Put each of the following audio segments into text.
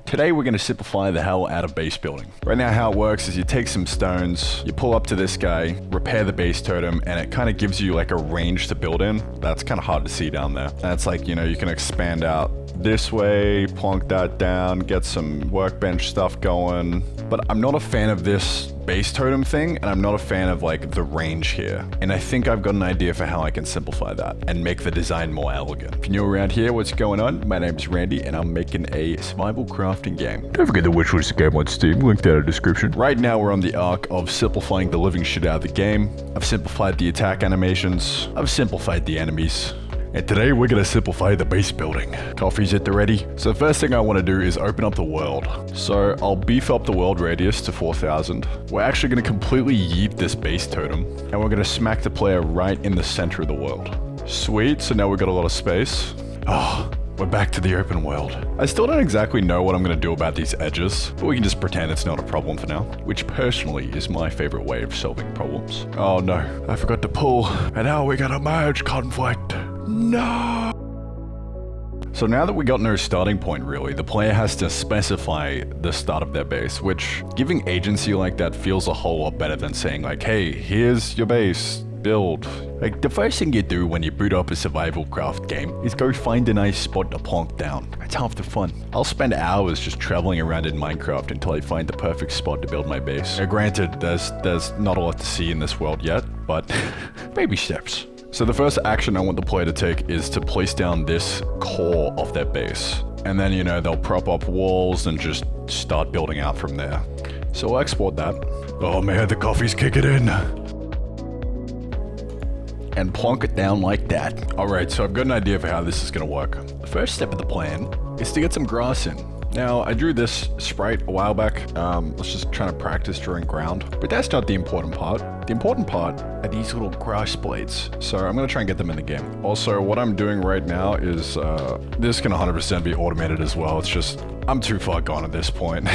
Today we're going to simplify the hell out of base building. Right now how it works is you take some stones, you pull up to this guy, repair the base totem, and it kind of gives you like a range to build in. That's kind of hard to see down there. That's like, you know, you can expand out this way, plonk that down, get some workbench stuff going. But I'm not a fan of this base totem thing, and I'm not a fan of like the range here. And I think I've got an idea for how I can simplify that and make the design more elegant. If you're new around here, what's going on? My name's Randy, and I'm making a survival crafting game. Don't forget to watch the game on Steam, link down in the description. Right now we're on the arc of simplifying the living shit out of the game. I've simplified the attack animations. I've simplified the enemies. And today we're gonna simplify the base building. Coffee's at the ready. So the first thing I wanna do is open up the world. So I'll beef up the world radius to 4,000. We're actually gonna completely yeet this base totem, and we're gonna smack the player right in the center of the world. Sweet, so now we've got a lot of space. Oh, we're back to the open world. I still don't exactly know what I'm gonna do about these edges, but we can just pretend it's not a problem for now, which personally is my favorite way of solving problems. Oh no, I forgot to pull, and now we got a merge conflict. No! So now that we got no starting point really, the player has to specify the start of their base, which giving agency like that feels a whole lot better than saying like, hey, here's your base, build. Like the first thing you do when you boot up a survival craft game is go find a nice spot to plonk down. It's half the fun. I'll spend hours just traveling around in Minecraft until I find the perfect spot to build my base. Now granted, there's not a lot to see in this world yet, but baby steps. So the first action I want the player to take is to place down this core of their base. And then, you know, they'll prop up walls and just start building out from there. So I'll export that. Oh man, the coffee's kicking in. And plonk it down like that. Alright, so I've got an idea for how this is gonna work. The first step of the plan is to get some grass in. Now, I drew this sprite a while back. Let's just try to practice drawing ground. But that's not the important part. The important part are these little grass blades. So I'm gonna try and get them in the game. Also, what I'm doing right now is, this can 100% be automated as well. It's just, I'm too far gone at this point.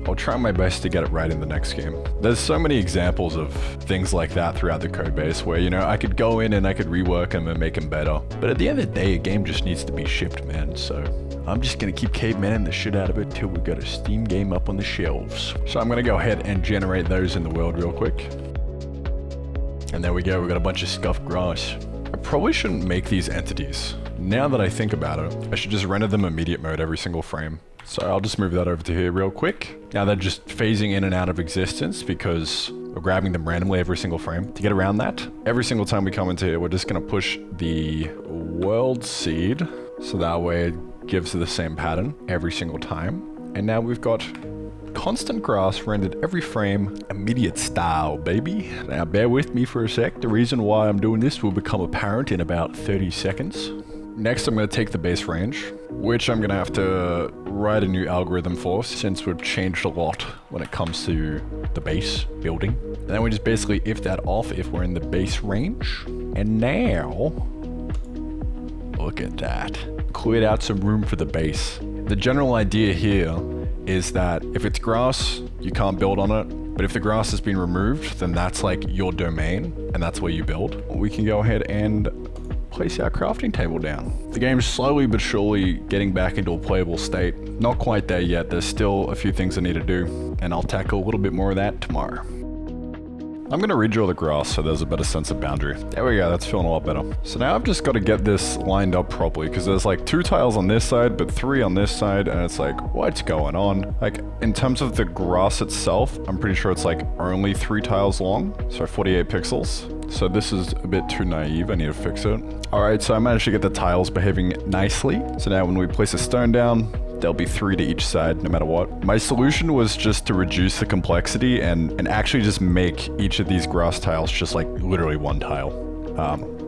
I'll try my best to get it right in the next game. There's so many examples of things like that throughout the code base where, you know, I could go in and I could rework them and make them better. But at the end of the day, a game just needs to be shipped, man. So I'm just gonna keep cavemaning the shit out of it till we've got a Steam game up on the shelves. So I'm gonna go ahead and generate those in the world real quick. And there we go, we've got a bunch of scuffed grass. I probably shouldn't make these entities. Now that I think about it, I should just render them immediate mode every single frame. So I'll just move that over to here real quick. Now they're just phasing in and out of existence because we're grabbing them randomly every single frame. To get around that, every single time we come into here, we're just gonna push the world seed. So that way it gives the same pattern every single time. And now we've got constant grass rendered every frame, immediate style, baby. Now bear with me for a sec. The reason why I'm doing this will become apparent in about 30 seconds. Next, I'm going to take the base range, which I'm going to have to write a new algorithm for since we've changed a lot when it comes to the base building. And then we just basically if that off if we're in the base range. And now, look at that. Cleared out some room for the base. The general idea here is that if it's grass, you can't build on it. But if the grass has been removed, then that's like your domain and that's where you build. We can go ahead and place our crafting table down. The game's slowly but surely getting back into a playable state. Not quite there yet, there's still a few things I need to do, and I'll tackle a little bit more of that tomorrow. I'm gonna redraw the grass so there's a better sense of boundary. There we go, that's feeling a lot better. So now I've just got to get this lined up properly because there's like 2 tiles on this side, but 3 on this side, and it's like, what's going on? Like, in terms of the grass itself, I'm pretty sure it's like only 3 tiles long, so 48 pixels. So this is a bit too naive, I need to fix it. Alright, so I managed to get the tiles behaving nicely. So now when we place a stone down, there'll be 3 to each side, no matter what. My solution was just to reduce the complexity and actually just make each of these grass tiles just like literally 1 tile.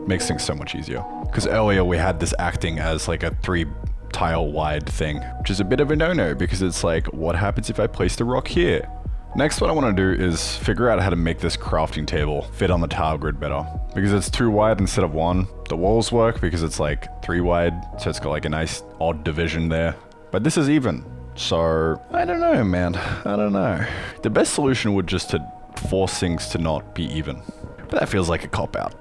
Makes things so much easier. Because earlier we had this acting as like a 3 tile wide thing, which is a bit of a no-no because it's like, what happens if I place the rock here? Next, what I want to do is figure out how to make this crafting table fit on the tile grid better. Because it's 2 wide instead of 1. The walls work because it's like 3 wide, so it's got like a nice odd division there. But this is even, so I don't know, man. I don't know. The best solution would just to force things to not be even. But that feels like a cop-out,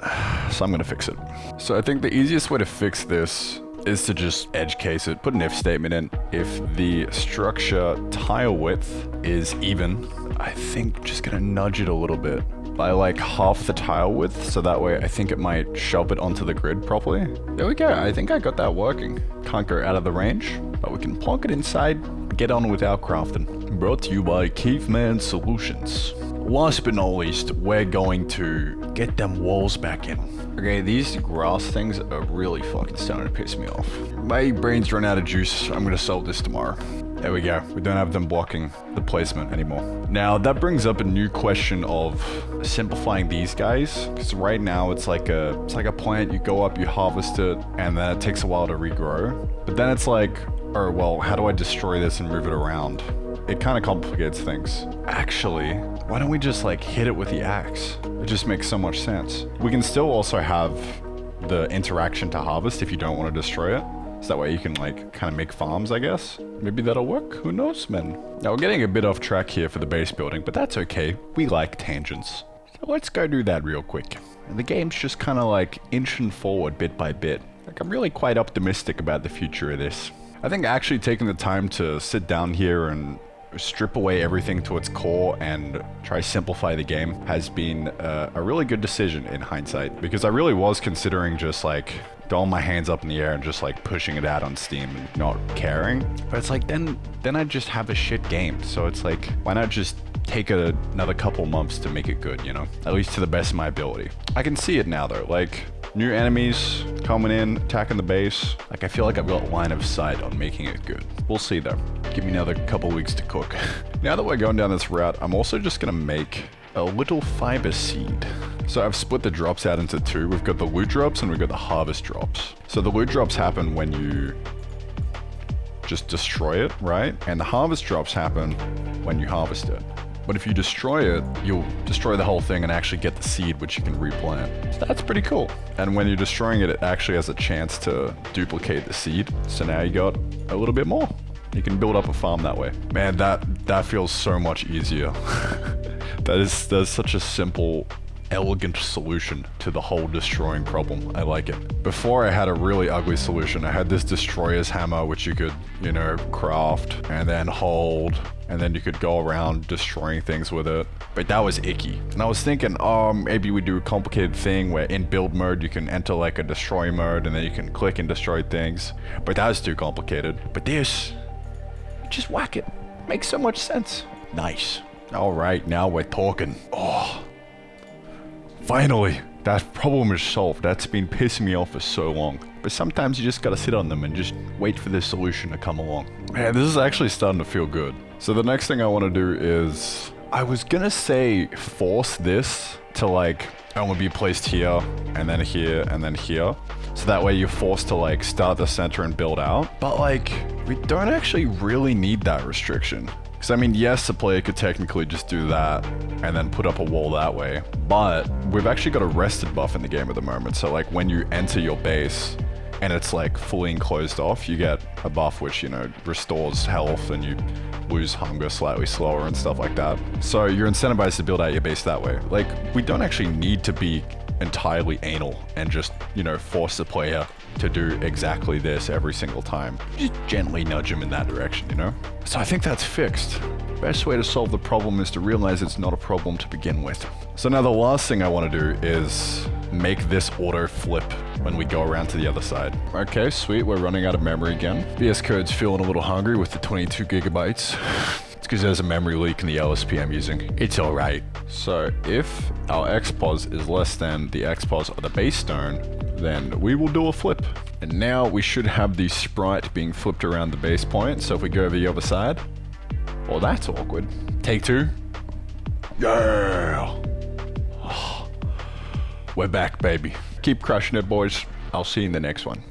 so I'm gonna fix it. So I think the easiest way to fix this is to just edge case it, put an if statement in. If the structure tile width is even, I think just gonna nudge it a little bit by like half the tile width, so that way I think it might shove it onto the grid properly. There we go, I think I got that working. Can't go out of the range, but we can plonk it inside, get on with our crafting. Brought to you by Caveman Solutions. Last but not least, we're going to get them walls back in. Okay, these grass things are really fucking starting to piss me off. My brain's run out of juice, I'm gonna solve this tomorrow. There we go, we don't have them blocking the placement anymore. Now, that brings up a new question of simplifying these guys, because right now it's like a plant, you go up, you harvest it, and then it takes a while to regrow. But then it's like, oh well, how do I destroy this and move it around? It kind of complicates things. Actually, why don't we just like hit it with the axe? It just makes so much sense. We can still also have the interaction to harvest if you don't want to destroy it. So that way you can like kind of make farms, I guess. Maybe that'll work, who knows, man. Now we're getting a bit off track here for the base building, but that's okay. We like tangents. So let's go do that real quick. And the game's just kind of like inching forward bit by bit. Like I'm really quite optimistic about the future of this. I think actually taking the time to sit down here and strip away everything to its core and try simplify the game has been a really good decision in hindsight, because I really was considering just like throwing my hands up in the air and just like pushing it out on Steam and not caring. But it's like then I just have a shit game, so it's like why not just take another couple months to make it good, you know, at least to the best of my ability. I can see it now though, like new enemies coming in, attacking the base. Like I feel like I've got line of sight on making it good. We'll see though. Give me another couple weeks to cook. Now that we're going down this route, I'm also just gonna make a little fiber seed. So I've split the drops out into two. We've got the loot drops and we've got the harvest drops. So the loot drops happen when you just destroy it, right? And the harvest drops happen when you harvest it. But if you destroy it, you'll destroy the whole thing and actually get the seed, which you can replant. So that's pretty cool. And when you're destroying it, it actually has a chance to duplicate the seed. So now you got a little bit more. You can build up a farm that way. Man, that feels so much easier. That's such a simple, elegant solution to the whole destroying problem. I like it. Before I had a really ugly solution. I had this destroyer's hammer, which you could, you know, craft and then hold, and then you could go around destroying things with it. But that was icky. And I was thinking, oh, maybe we do a complicated thing where in build mode, you can enter like a destroy mode and then you can click and destroy things. But that was too complicated. But this, just whack it. Makes so much sense. Nice. All right, now we're talking. Oh, finally, that problem is solved. That's been pissing me off for so long. But sometimes you just gotta sit on them and just wait for the solution to come along. Man, this is actually starting to feel good. So the next thing I want to do is, I was gonna say force this to like only be placed here and then here and then here. So that way you're forced to like start the center and build out. But like, we don't actually really need that restriction. Because I mean, yes, the player could technically just do that and then put up a wall that way. But we've actually got a rested buff in the game at the moment. So like when you enter your base and it's like fully enclosed off, you get a buff which, you know, restores health and you lose hunger slightly slower and stuff like that. So you're incentivized to build out your base that way. Like, we don't actually need to be entirely anal and just, you know, force the player to do exactly this every single time. Just gently nudge him in that direction, you know? So I think that's fixed. Best way to solve the problem is to realize it's not a problem to begin with. So now the last thing I want to do is make this auto flip when we go around to the other side. Okay, sweet, we're running out of memory again. VS Code's feeling a little hungry with the 22 gigabytes. It's because there's a memory leak in the LSP I'm using. It's alright. So if our XPOS is less than the XPOS of the base stone, then we will do a flip. And now we should have the sprite being flipped around the base point. So if we go over the other side, well, that's awkward. Take two. Yeah. We're back, baby. Keep crushing it, boys. I'll see you in the next one.